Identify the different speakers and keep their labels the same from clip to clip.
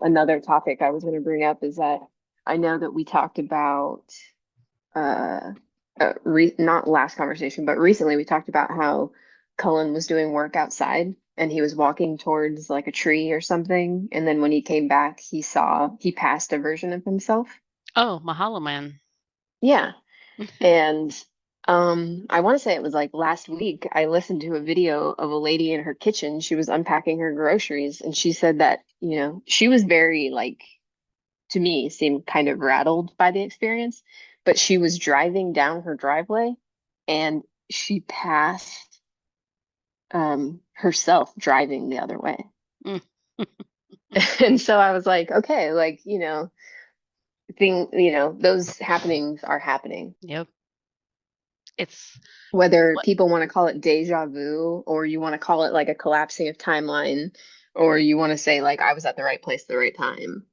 Speaker 1: another topic I was going to bring up is that I know that we talked about uh, not last conversation, but recently we talked about how Cullen was doing work outside and he was walking towards like a tree or something, and then when he came back, he passed a version of himself.
Speaker 2: Oh, Mahalo Man.
Speaker 1: Yeah. And I want to say it was like last week, I listened to a video of a lady in her kitchen. She was unpacking her groceries, and she said that, she was very like, to me, seemed kind of rattled by the experience, but she was driving down her driveway and she passed herself driving the other way.
Speaker 2: Mm.
Speaker 1: And so I was like, okay, like, those happenings are happening.
Speaker 2: Yep. It's
Speaker 1: Whether
Speaker 2: what
Speaker 1: people want to call it deja vu or you want to call it like a collapsing of timeline or you want to say like I was at the right place at the right time.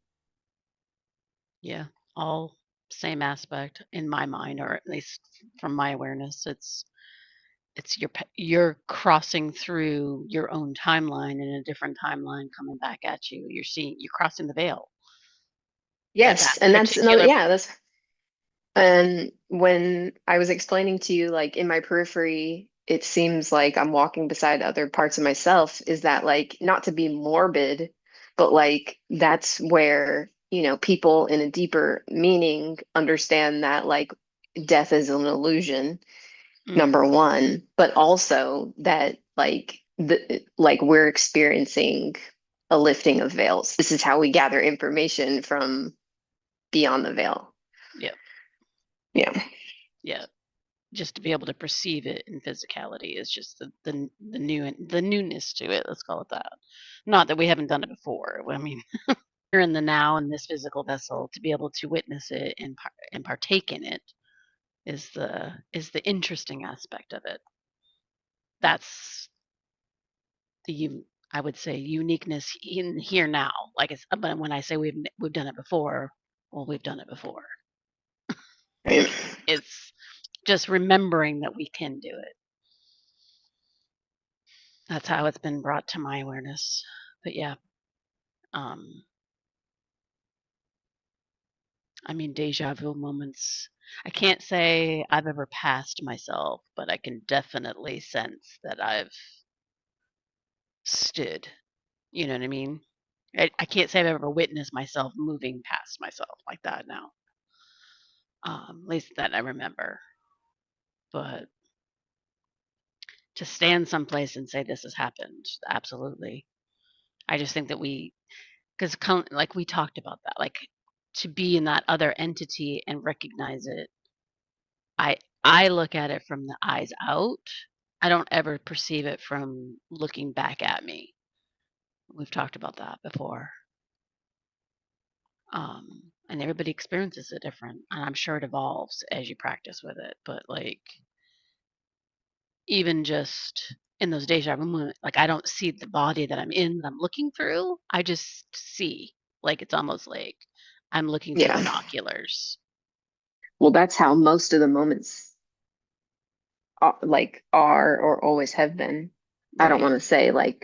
Speaker 2: yeah, all same aspect in my mind, or at least from my awareness. It's you're crossing through your own timeline in a different timeline coming back at you. You're crossing the veil at
Speaker 1: Yes,
Speaker 2: that
Speaker 1: and that's another,
Speaker 2: particular
Speaker 1: yeah,
Speaker 2: moment.
Speaker 1: that's and when I was explaining to you, like in my periphery, it seems like I'm walking beside other parts of myself. Is that like not to be morbid, but like that's where, people in a deeper meaning understand that like death is an illusion,
Speaker 2: Mm,
Speaker 1: number one, but also that like we're experiencing a lifting of veils. This is how we gather information from beyond the veil.
Speaker 2: yeah,
Speaker 1: Yeah.
Speaker 2: yeah. Just to be able to perceive it in physicality is just the newness to it. Let's call it that. Not that we haven't done it before. I mean, you're in the now in this physical vessel to be able to witness it and partake in it is the interesting aspect of it. That's I would say uniqueness in here now. Like it's but when I say we've done it before, well, we've done it before.
Speaker 1: Right.
Speaker 2: It's just remembering that we can do it. That's how it's been brought to my awareness. But yeah, um, I mean, deja vu moments. I can't say I've ever passed myself, but I can definitely sense that I've stood. You know what I mean? I can't say I've ever witnessed myself moving past myself like that now. At least that I remember. But to stand someplace and say this has happened, absolutely. I just think that because like we talked about that, like to be in that other entity and recognize it. I I look at it from the eyes out. I don't ever perceive it from looking back at me. We've talked about that before. And everybody experiences it different, and I'm sure it evolves as you practice with it. But like even just in those deja vu moments, like I don't see the body that I'm in that I'm looking through. I just see like it's almost like I'm looking through
Speaker 1: Yeah.
Speaker 2: binoculars.
Speaker 1: Well, that's how most of the moments are or always have been.
Speaker 2: Right.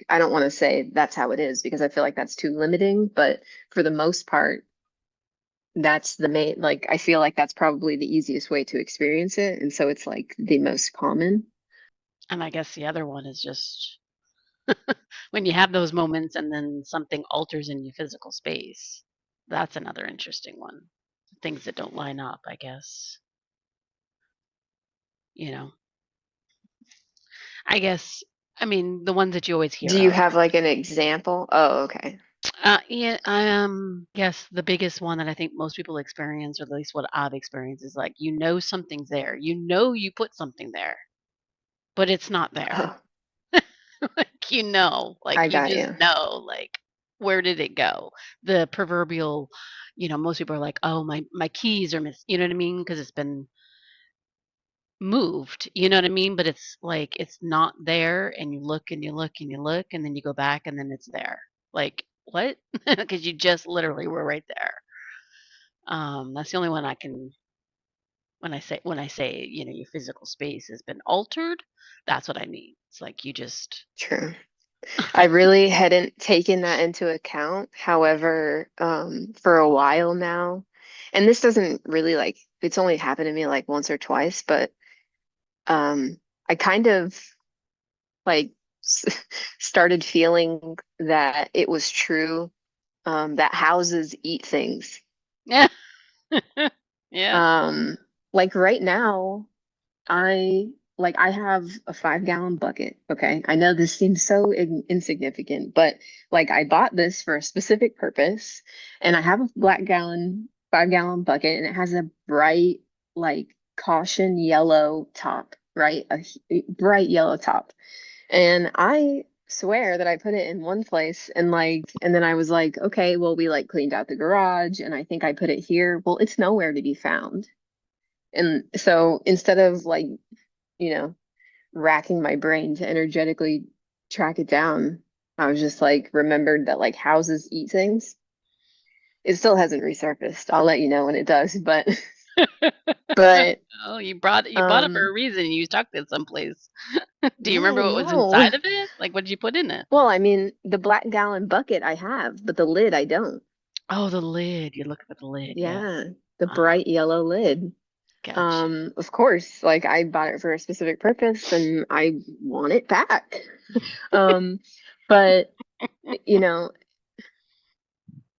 Speaker 1: I don't want to say that's how it is because I feel like that's too limiting, but for the most part, that's the main, like I feel like that's probably the easiest way to experience it. And so it's like the most common.
Speaker 2: And I guess the other one is just when you have those moments and then something alters in your physical space. That's another interesting one. Things that don't line up, I guess. You know, I guess, I mean, the ones that you always hear
Speaker 1: Do you
Speaker 2: of.
Speaker 1: have like an example? Oh, okay.
Speaker 2: Yeah, guess the biggest one that I think most people experience, or at least what I've experienced, is like something's there. You put something there, but it's not there.
Speaker 1: Oh,
Speaker 2: Like
Speaker 1: I
Speaker 2: you
Speaker 1: got
Speaker 2: just
Speaker 1: you.
Speaker 2: know, like where did it go? The proverbial, most people are like, oh my keys are missing. You know what I mean? Because it's been moved. You know what I mean? But it's like it's not there, and you look and you look and you look, and then you go back, and then it's there. Like what? Because you just literally were right there. That's the only one I can when I say your physical space has been altered. That's what I mean. It's like you just
Speaker 1: True. I really hadn't taken that into account. However, for a while now, and this doesn't really like, it's only happened to me like once or twice, but I kind of like s- started feeling that it was true, that houses eat things.
Speaker 2: Yeah. Yeah.
Speaker 1: Um, like right now, I I have a 5 gallon bucket. Okay. I know this seems so insignificant, but like I bought this for a specific purpose and I have a black gallon, 5 gallon bucket and it has a bright, like caution yellow top, right? Bright yellow top. And I swear that I put it in one place and and then I was like, okay, well, we like cleaned out the garage and I think I put it here. Well, it's nowhere to be found. And so instead of like, you know, racking my brain to energetically track it down, I was just like remembered that like houses eat things. It still hasn't resurfaced. I'll let you know when it does, but but
Speaker 2: Oh, you bought it for a reason. You stuck it someplace. Do you
Speaker 1: yeah,
Speaker 2: remember what was
Speaker 1: no.
Speaker 2: inside of it? Like, what did you put in it?
Speaker 1: Well, I mean, the black gallon bucket I have, but the lid I don't.
Speaker 2: Oh, the lid. You're looking at the lid.
Speaker 1: Yeah,
Speaker 2: Yes.
Speaker 1: the bright yellow lid.
Speaker 2: Gotcha.
Speaker 1: Of course, like I bought it for a specific purpose and I want it back. Um, but you know,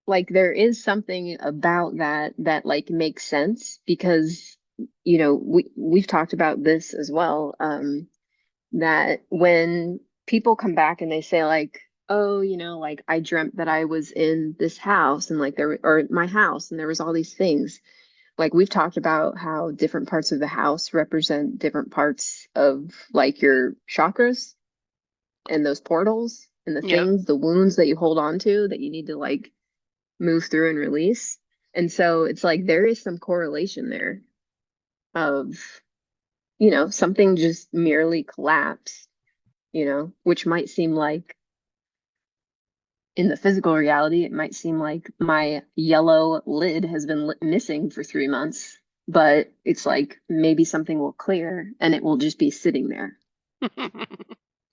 Speaker 1: like there is something about that like makes sense because we've talked about this as well, that when people come back and they say like, oh, like I dreamt that I was in this house and like or my house and there was all these things. Like we've talked about how different parts of the house represent different parts of like your chakras and those portals and the
Speaker 2: Yep.
Speaker 1: things, the wounds that you hold on to that you need to like move through and release. And so it's like there is some correlation there of, something just merely collapsed, which might seem like in the physical reality, it might seem like my yellow lid has been missing for 3 months, but it's like maybe something will clear and it will just be sitting there.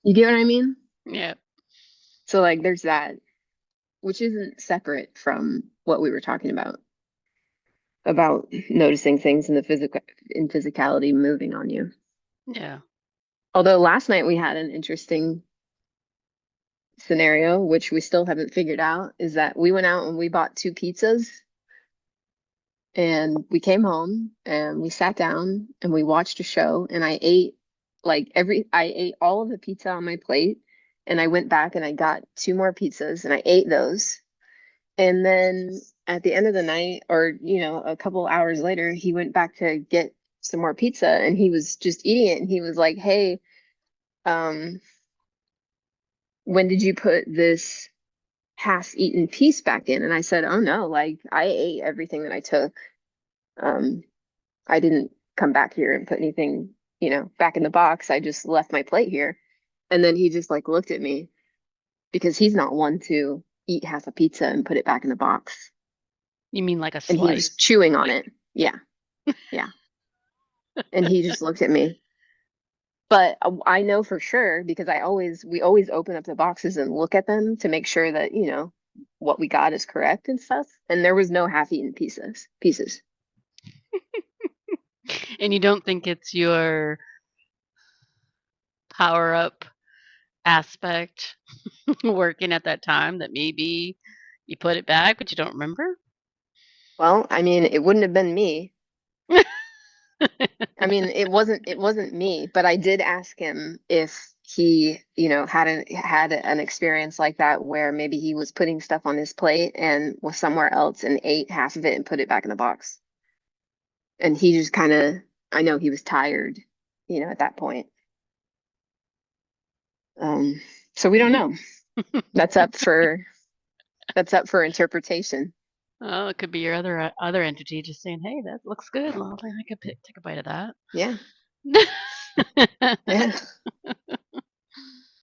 Speaker 1: You get what I mean?
Speaker 2: Yep.
Speaker 1: So like there's that, which isn't separate from what we were talking about noticing things in the physical in physicality moving on you.
Speaker 2: Yeah.
Speaker 1: Although last night we had an interesting scenario, which we still haven't figured out, is that we went out and we bought 2 pizzas and we came home and we sat down and we watched a show and I ate all of the pizza on my plate and I went back and I got 2 more pizzas and I ate those. And then at the end of the night, or a couple hours later, he went back to get some more pizza and he was just eating it and he was like, "Hey, um, when did you put this half-eaten piece back in?" And I said, "Oh no, like I ate everything that I took. Um, I didn't come back here and put anything, back in the box. I just left my plate here." And then he just like looked at me because he's not one to eat half a pizza and put it back in the box.
Speaker 2: You mean like a
Speaker 1: And he was
Speaker 2: slice?
Speaker 1: chewing on
Speaker 2: Like,
Speaker 1: it. Yeah, yeah. And he just looked at me. But I know for sure because we always open up the boxes and look at them to make sure that, what we got is correct and stuff. And there was no half-eaten pieces.
Speaker 2: and you don't think it's your power up aspect working at that time that maybe you put it back, but you don't remember?
Speaker 1: Well, I mean, it wouldn't have been me. I mean, it wasn't me, but I did ask him if he, had an experience like that where maybe he was putting stuff on his plate and was somewhere else and ate half of it and put it back in the box. And he just kind of, I know he was tired, at that point. Um, so we don't know. That's up for that's up for interpretation.
Speaker 2: Oh, it could be your other entity just saying, "Hey, that looks good. Well, I could take a bite of that."
Speaker 1: Yeah, yeah.